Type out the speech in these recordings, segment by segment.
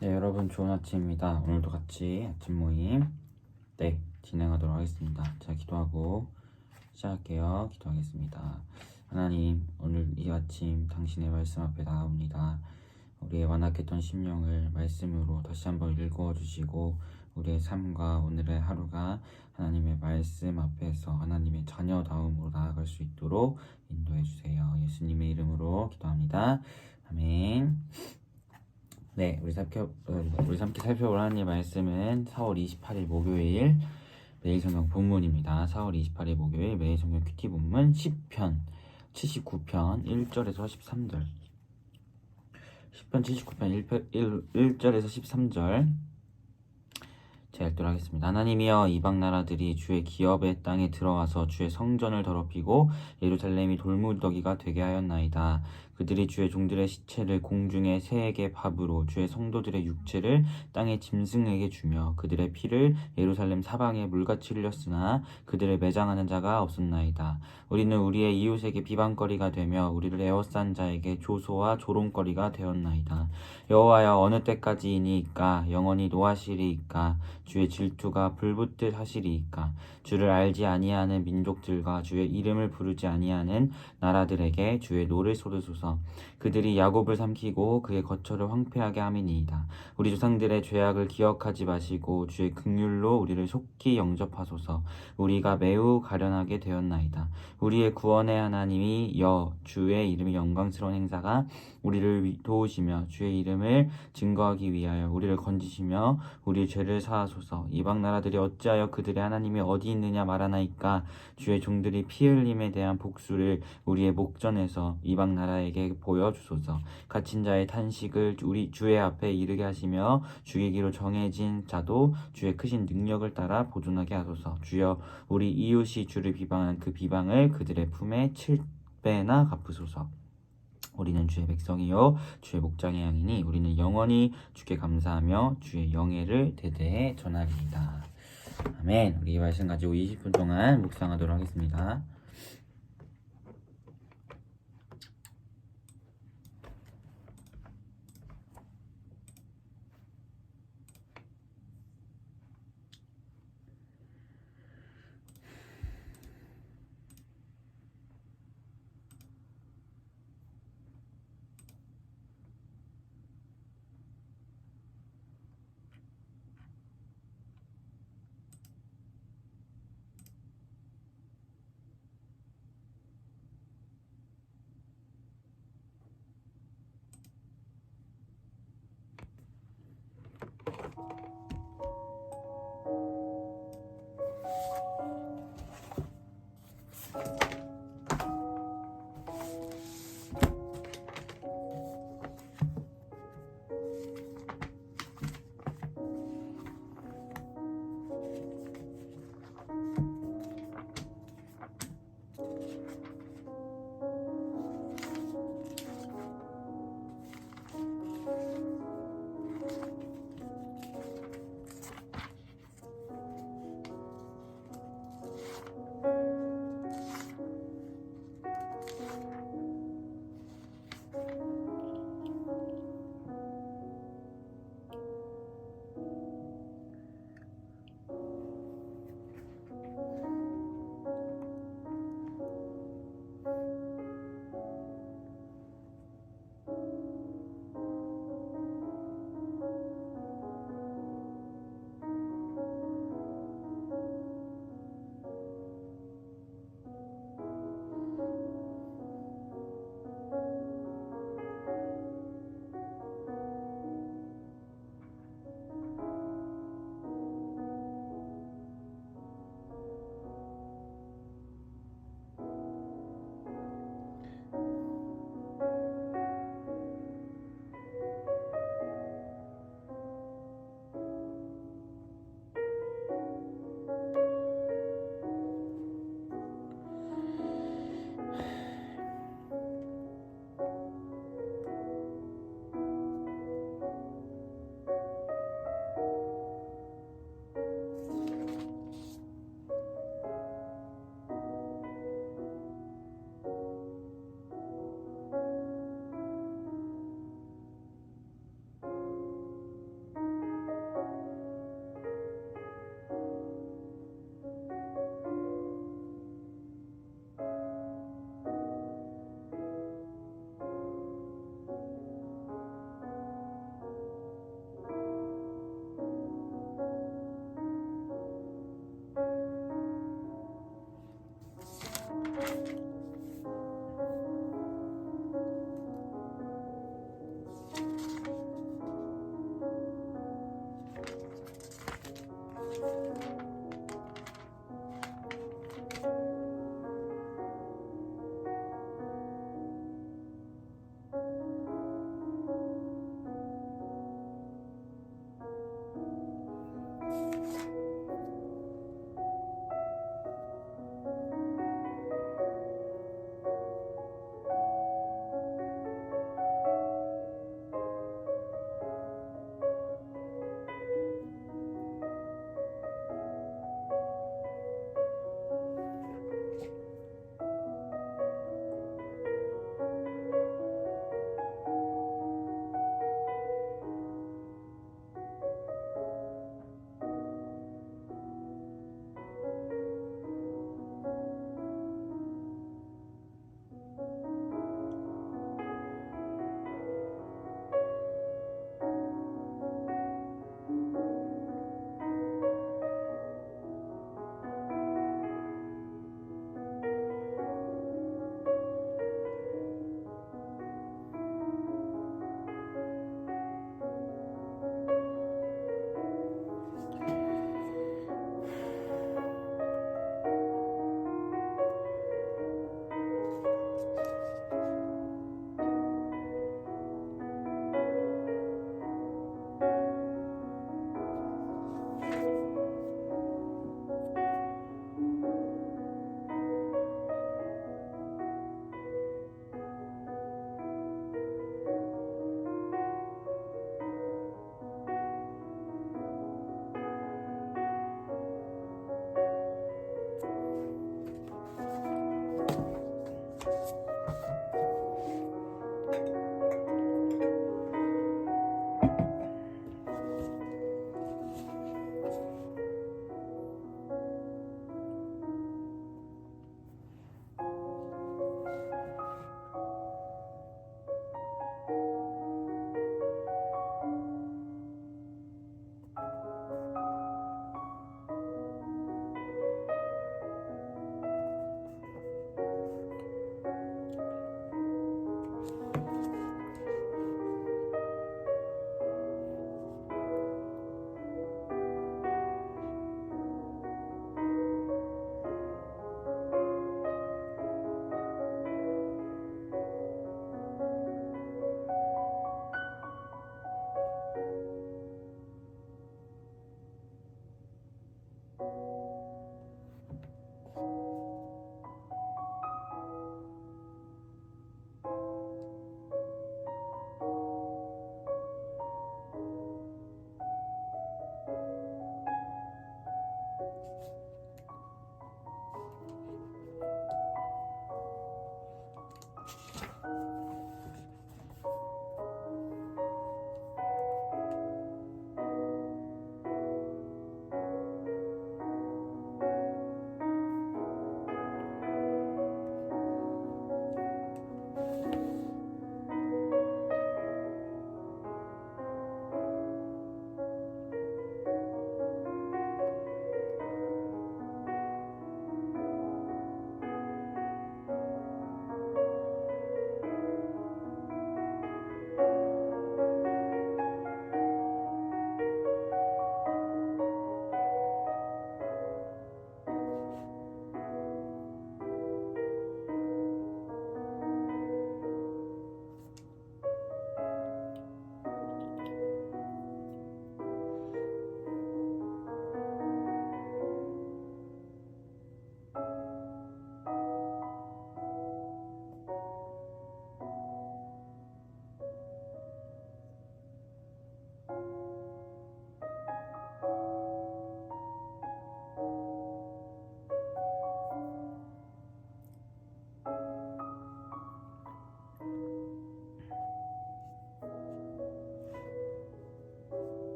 네, 여러분 좋은 아침입니다. 오늘도 같이 아침 모임 진행하도록 하겠습니다. 자, 기도하고 시작할게요. 기도하겠습니다. 하나님, 오늘 이 아침 당신의 말씀 앞에 나옵니다. 우리의 완악했던 심령을 말씀으로 다시 한번 읽어주시고 우리의 삶과 오늘의 하루가 하나님의 말씀 앞에서 하나님의 자녀다움으로 나아갈 수 있도록 인도해 주세요. 예수님의 이름으로 기도합니다. 아멘. 네, 우리 함께 살펴볼 하나님의 말씀은 4월 28일 목요일 매일 성경 본문입니다. 4월 28일 목요일 매일 성경 큐티 본문 10편 79편 1절에서 13절 10편 79편 1절에서 13절 제가 읽도록 하겠습니다. 하나님이여, 이방 나라들이 주의 기업의 땅에 들어와서 주의 성전을 더럽히고 예루살렘이 돌무더기가 되게 하였나이다. 그들이 주의 종들의 시체를 공중의 새에게 밥으로 주의 성도들의 육체를 땅의 짐승에게 주며 그들의 피를 예루살렘 사방에 물같이 흘렸으나 그들을 매장하는 자가 없었나이다. 우리는 우리의 이웃에게 비방거리가 되며 우리를 에워싼 자에게 조소와 조롱거리가 되었나이다. 여호와여, 어느 때까지이니까 영원히 노하시리이까? 주의 질투가 불붙듯 하시리이까? 주를 알지 아니하는 민족들과 주의 이름을 부르지 아니하는 나라들에게 주의 노를 쏟으소서. 그들이 야곱을 삼키고 그의 거처를 황폐하게 함이니이다. 우리 조상들의 죄악을 기억하지 마시고 주의 긍휼로 우리를 속히 영접하소서. 우리가 매우 가련하게 되었나이다. 우리의 구원의 하나님이 주의 이름의 영광스러운 행사가 우리를 도우시며 주의 이름을 증거하기 위하여 우리를 건지시며 우리 죄를 사하소서. 이방 나라들이 어찌하여 그들의 하나님이 어디 있느냐 말하나이까? 주의 종들이 피 흘림에 대한 복수를 우리의 목전에서 이방 나라에게 보여주소서. 갇힌 자의 탄식을 우리 주의 앞에 이르게 하시며 죽이기로 정해진 자도 주의 크신 능력을 따라 보존하게 하소서. 주여, 우리 이웃이 주를 비방한 그 비방을 그들의 품에 7배나 갚으소서. 우리는 주의 백성이요 주의 목장의 양이니 우리는 영원히 주께 감사하며 주의 영예를 대대에 전하리이다. 아멘. 우리 이 말씀 가지고 20분 동안 묵상하도록 하겠습니다.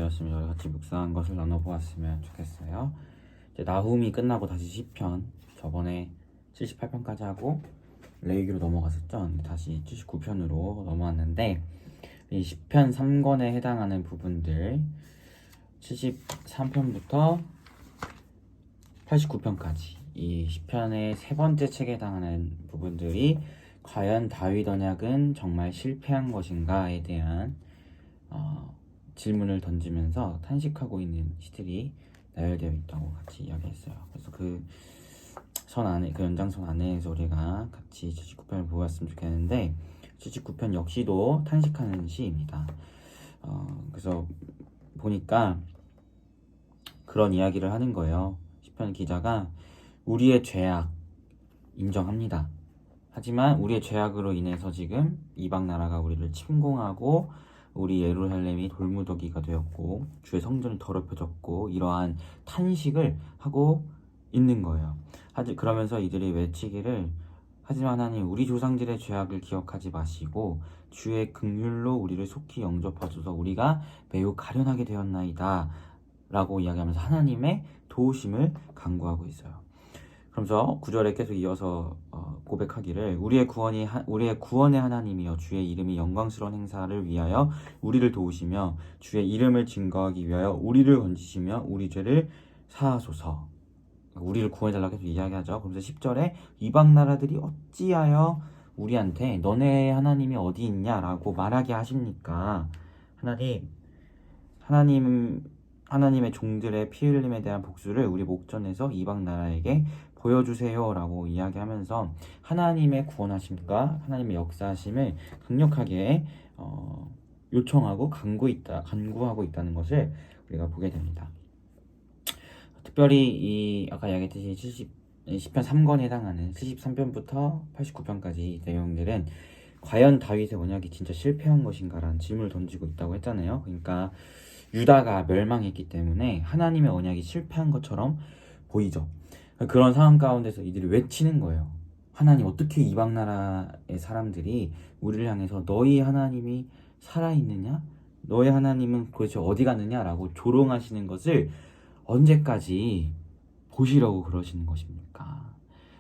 시간이었습니다. 우리 같이 묵상한 것을 나눠보았으면 좋겠어요. 이제 나훔이 끝나고 다시 시편, 저번에 78편까지 하고 레위기로 넘어갔었죠. 근데 다시 79편으로 넘어왔는데 이 시편 3권에 해당하는 부분들 73편부터 89편까지 이 시편의 세 번째 책에 해당하는 부분들이 과연 다윗 언약은 정말 실패한 것인가에 대한 질문을 던지면서 탄식하고 있는 시들이 나열되어 있다고 같이 이야기했어요. 그래서 그 연장선 안에서 우리가 같이 79편을 보았으면 좋겠는데 79편 역시도 탄식하는 시입니다. 그래서 보니까 그런 이야기를 하는 거예요. 시편 기자가 우리의 죄악 인정합니다. 하지만 우리의 죄악으로 인해서 지금 이방 나라가 우리를 침공하고 우리 예루살렘이 돌무더기가 되었고 주의 성전이 더럽혀졌고 이러한 탄식을 하고 있는 거예요. 그러면서 이들이 외치기를 하지만 하나님 우리 조상들의 죄악을 기억하지 마시고 주의 긍휼로 우리를 속히 영접하소서 우리가 매우 가련하게 되었나이다 라고 이야기하면서 하나님의 도우심을 간구하고 있어요. 그러면서 9절에 계속 이어서 고백하기를 우리의 구원의 하나님이여 주의 이름이 영광스러운 행사를 위하여 우리를 도우시며 주의 이름을 증거하기 위하여 우리를 건지시며 우리 죄를 사하소서. 우리를 구해달라고 계속 이야기하죠. 그러면서 10절에 이방 나라들이 어찌하여 우리한테 너네 하나님이 어디 있냐라고 말하게 하십니까? 하나님의 종들의 피 흘림에 대한 복수를 우리 목전에서 이방 나라에게 보여주세요 라고 이야기하면서 하나님의 구원하심과 하나님의 역사하심을 강력하게 요청하고 간구하고 있다는 것을 우리가 보게 됩니다. 특별히 아까 이야기했듯이 10편 3권에 해당하는 73편부터 89편까지 내용들은 과연 다윗의 언약이 진짜 실패한 것인가 라는 질문을 던지고 있다고 했잖아요. 그러니까 유다가 멸망했기 때문에 하나님의 언약이 실패한 것처럼 보이죠. 그런 상황 가운데서 이들이 외치는 거예요. 하나님 어떻게 이방 나라의 사람들이 우리를 향해서 너희 하나님이 살아있느냐? 너희 하나님은 도대체 어디 갔느냐? 라고 조롱하시는 것을 언제까지 보시려고 그러시는 것입니까?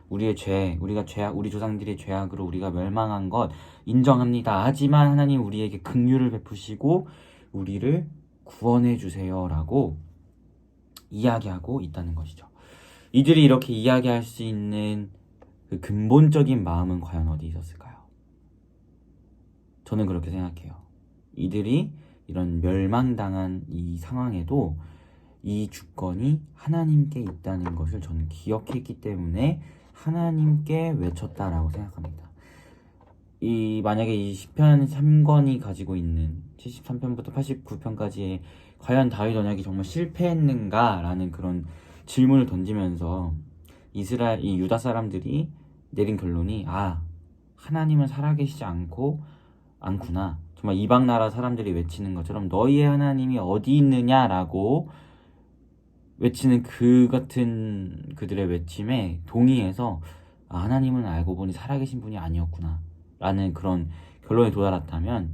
우리 조상들의 죄악으로 우리가 멸망한 것 인정합니다. 하지만 하나님 우리에게 긍휼을 베푸시고 우리를 구원해 주세요 라고 이야기하고 있다는 것이죠. 이들이 이렇게 이야기할 수 있는 그 근본적인 마음은 과연 어디 있었을까요? 저는 그렇게 생각해요. 이들이 이런 멸망당한 이 상황에도 이 주권이 하나님께 있다는 것을 저는 기억했기 때문에 하나님께 외쳤다라고 생각합니다. 만약에 이 시편 3권이 가지고 있는 73편부터 89편까지의 과연 다윗 언약이 정말 실패했는가라는 그런 질문을 던지면서 이 유다 사람들이 내린 결론이 하나님은 살아계시지 않구나. 정말 이방 나라 사람들이 외치는 것처럼 너희의 하나님이 어디 있느냐라고 외치는 그 같은 그들의 외침에 동의해서 하나님은 알고 보니 살아계신 분이 아니었구나 라는 그런 결론에 도달했다면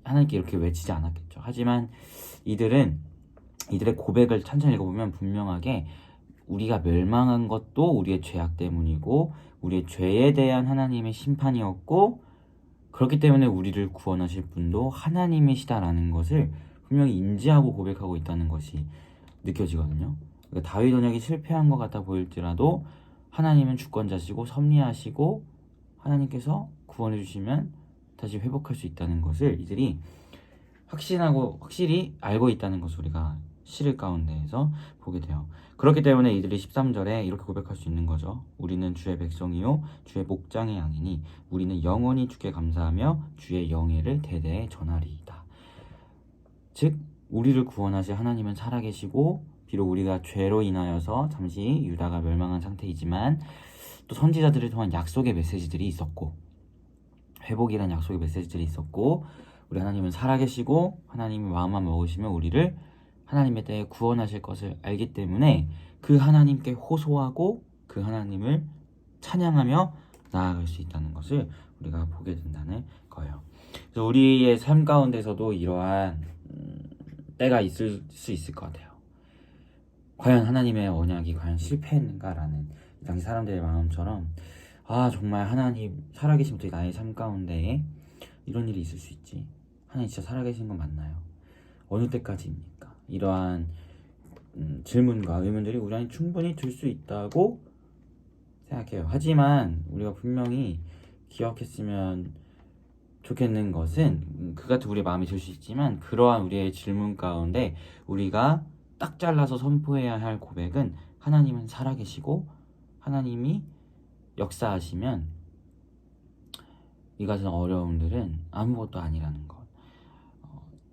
하나님께 이렇게 외치지 않았겠죠. 하지만 이들의 고백을 천천히 읽어보면 분명하게 우리가 멸망한 것도 우리의 죄악 때문이고 우리의 죄에 대한 하나님의 심판이었고 그렇기 때문에 우리를 구원하실 분도 하나님이시다라는 것을 분명히 인지하고 고백하고 있다는 것이 느껴지거든요. 그러니까 다윗 언약이 실패한 것 같아 보일지라도 하나님은 주권자시고 섭리하시고 하나님께서 구원해 주시면 다시 회복할 수 있다는 것을 이들이 확실히 알고 있다는 것을 우리가 시 가운데에서 보게 돼요. 그렇기 때문에 이들이 13절에 이렇게 고백할 수 있는 거죠. 우리는 주의 백성이요 주의 목장의 양이니 우리는 영원히 주께 감사하며 주의 영예를 대대에 전하리이다. 즉 우리를 구원하실 하나님은 살아계시고 비록 우리가 죄로 인하여서 잠시 유다가 멸망한 상태이지만 또 선지자들을 통한 약속의 메시지들이 있었고 회복이라는 약속의 메시지들이 있었고 우리 하나님은 살아계시고 하나님이 마음만 먹으시면 우리를 하나님의 때에 구원하실 것을 알기 때문에 그 하나님께 호소하고 그 하나님을 찬양하며 나아갈 수 있다는 것을 우리가 보게 된다는 거예요. 그래서 우리의 삶 가운데서도 이러한 때가 있을 수 있을 것 같아요. 과연 하나님의 언약이 과연 실패했는가라는 이 당시 사람들의 마음처럼 정말 하나님 살아계신 분이 나의 삶 가운데 이런 일이 있을 수 있지. 하나님 진짜 살아계신 건 맞나요? 어느 때까지입니까? 이러한 질문과 의문들이 우리 안에 충분히 들 수 있다고 생각해요. 하지만 우리가 분명히 기억했으면 좋겠는 것은 그 같은 우리의 마음이 들 수 있지만 그러한 우리의 질문 가운데 우리가 딱 잘라서 선포해야 할 고백은 하나님은 살아계시고 하나님이 역사하시면 이 같은 어려움들은 아무것도 아니라는 것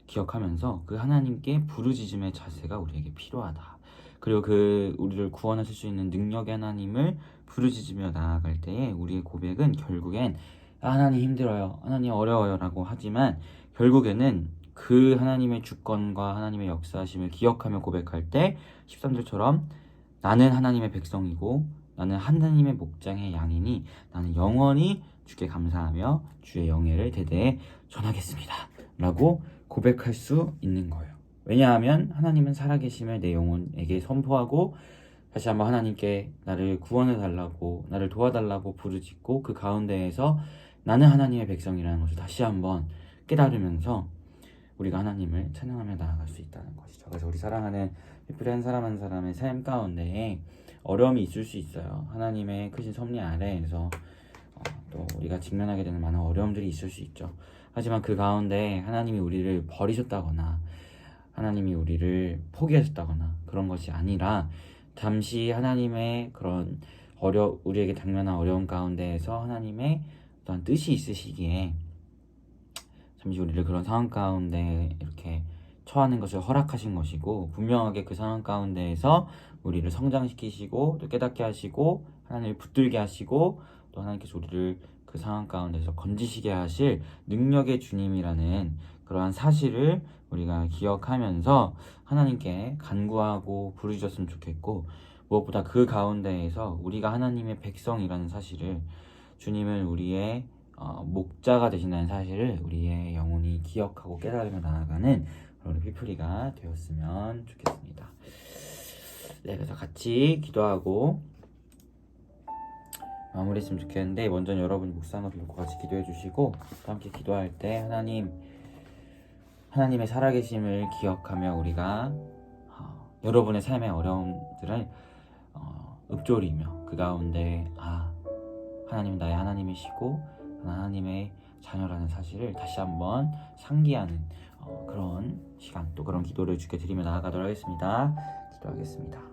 기억하면서 그 하나님께 부르짖음의 자세가 우리에게 필요하다. 그리고 그 우리를 구원하실 수 있는 능력의 하나님을 부르짖으며 나아갈 때에 우리의 고백은 결국엔 하나님 힘들어요, 하나님 어려워요 라고 하지만 결국에는 그 하나님의 주권과 하나님의 역사하심을 기억하며 고백할 때 13절처럼 나는 하나님의 백성이고 나는 하나님의 목장의 양이니 나는 영원히 주께 감사하며 주의 영예를 대대에 전하겠습니다 라고 고백할 수 있는 거예요. 왜냐하면 하나님은 살아계심을 내 영혼에게 선포하고 다시 한번 하나님께 나를 구원해 달라고 나를 도와달라고 부르짖고 그 가운데에서 나는 하나님의 백성이라는 것을 다시 한번 깨달으면서 우리가 하나님을 찬양하며 나아갈 수 있다는 것이죠. 그래서 우리 사랑하는 피플이 한 사람 한 사람의 삶 가운데에 어려움이 있을 수 있어요. 하나님의 크신 섭리 아래에서 또 우리가 직면하게 되는 많은 어려움들이 있을 수 있죠. 하지만 그 가운데 하나님이 우리를 버리셨다거나 하나님이 우리를 포기하셨다거나 그런 것이 아니라 잠시 하나님의 그런 우리에게 당면한 어려움 가운데에서 하나님의 어떤 뜻이 있으시기에 잠시 우리를 그런 상황 가운데 이렇게 처하는 것을 허락하신 것이고 분명하게 그 상황 가운데에서 우리를 성장시키시고 또 깨닫게 하시고 하나님을 붙들게 하시고 또 하나님께서 우리를 그 상황 가운데서 건지시게 하실 능력의 주님이라는 그러한 사실을 우리가 기억하면서 하나님께 간구하고 부르짖었으면 좋겠고 무엇보다 그 가운데에서 우리가 하나님의 백성이라는 사실을 주님은 우리의 목자가 되신다는 사실을 우리의 영혼이 기억하고 깨달으며 나아가는 우리 피플이가 되었으면 좋겠습니다. 네, 그래서 같이 기도하고 마무리했으면 좋겠는데 먼저 여러분이 묵상을 놓고 같이 기도해 주시고 함께 기도할 때 하나님의 살아계심을 기억하며 우리가 여러분의 삶의 어려움들을 읊조리며 그 가운데 하나님은 나의 하나님이시고 하나님의 자녀라는 사실을 다시 한번 상기하는 그런 시간 또 그런 기도를 주께 드리며 나아가도록 하겠습니다. 기도하겠습니다.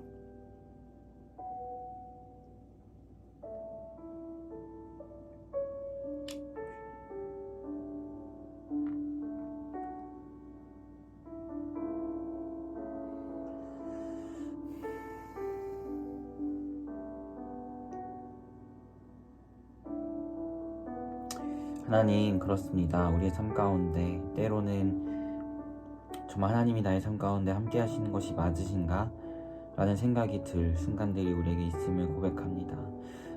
하나님, 그렇습니다. 우리의 삶 가운데 때로는 정말 하나님이 나의 삶 가운데 함께 하시는 것이 맞으신가? 라는 생각이 들 순간들이 우리에게 있음을 고백합니다.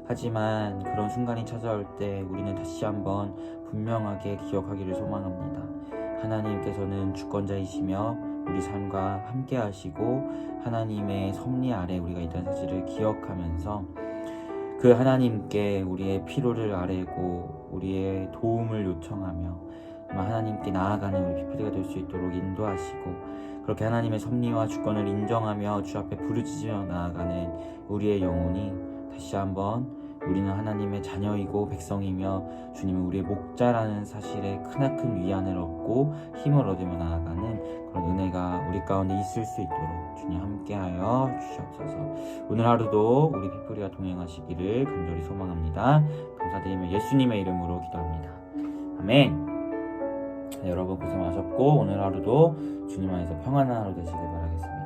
하지만 그런 순간이 찾아올 때 우리는 다시 한번 분명하게 기억하기를 소망합니다. 하나님께서는 주권자이시며 우리 삶과 함께 하시고 하나님의 섭리 아래 우리가 있다는 사실을 기억하면서 그 하나님께 우리의 필요를 아뢰고 우리의 도움을 요청하며 하나님께 나아가는 우리 피플이가 될 수 있도록 인도하시고 그렇게 하나님의 섭리와 주권을 인정하며 주 앞에 부르짖으며 나아가는 우리의 영혼이 다시 한번 우리는 하나님의 자녀이고 백성이며 주님은 우리의 목자라는 사실에 크나큰 위안을 얻고 힘을 얻으며 나아가는 그런 은혜가 우리 가운데 있을 수 있도록 주님 함께하여 주시옵소서. 오늘 하루도 우리 피플이와 동행하시기를 간절히 소망합니다. 감사드리며 예수님의 이름으로 기도합니다. 아멘. 네, 여러분 고생 많으셨고 오늘 하루도 주님 안에서 평안한 하루 되시길 바라겠습니다.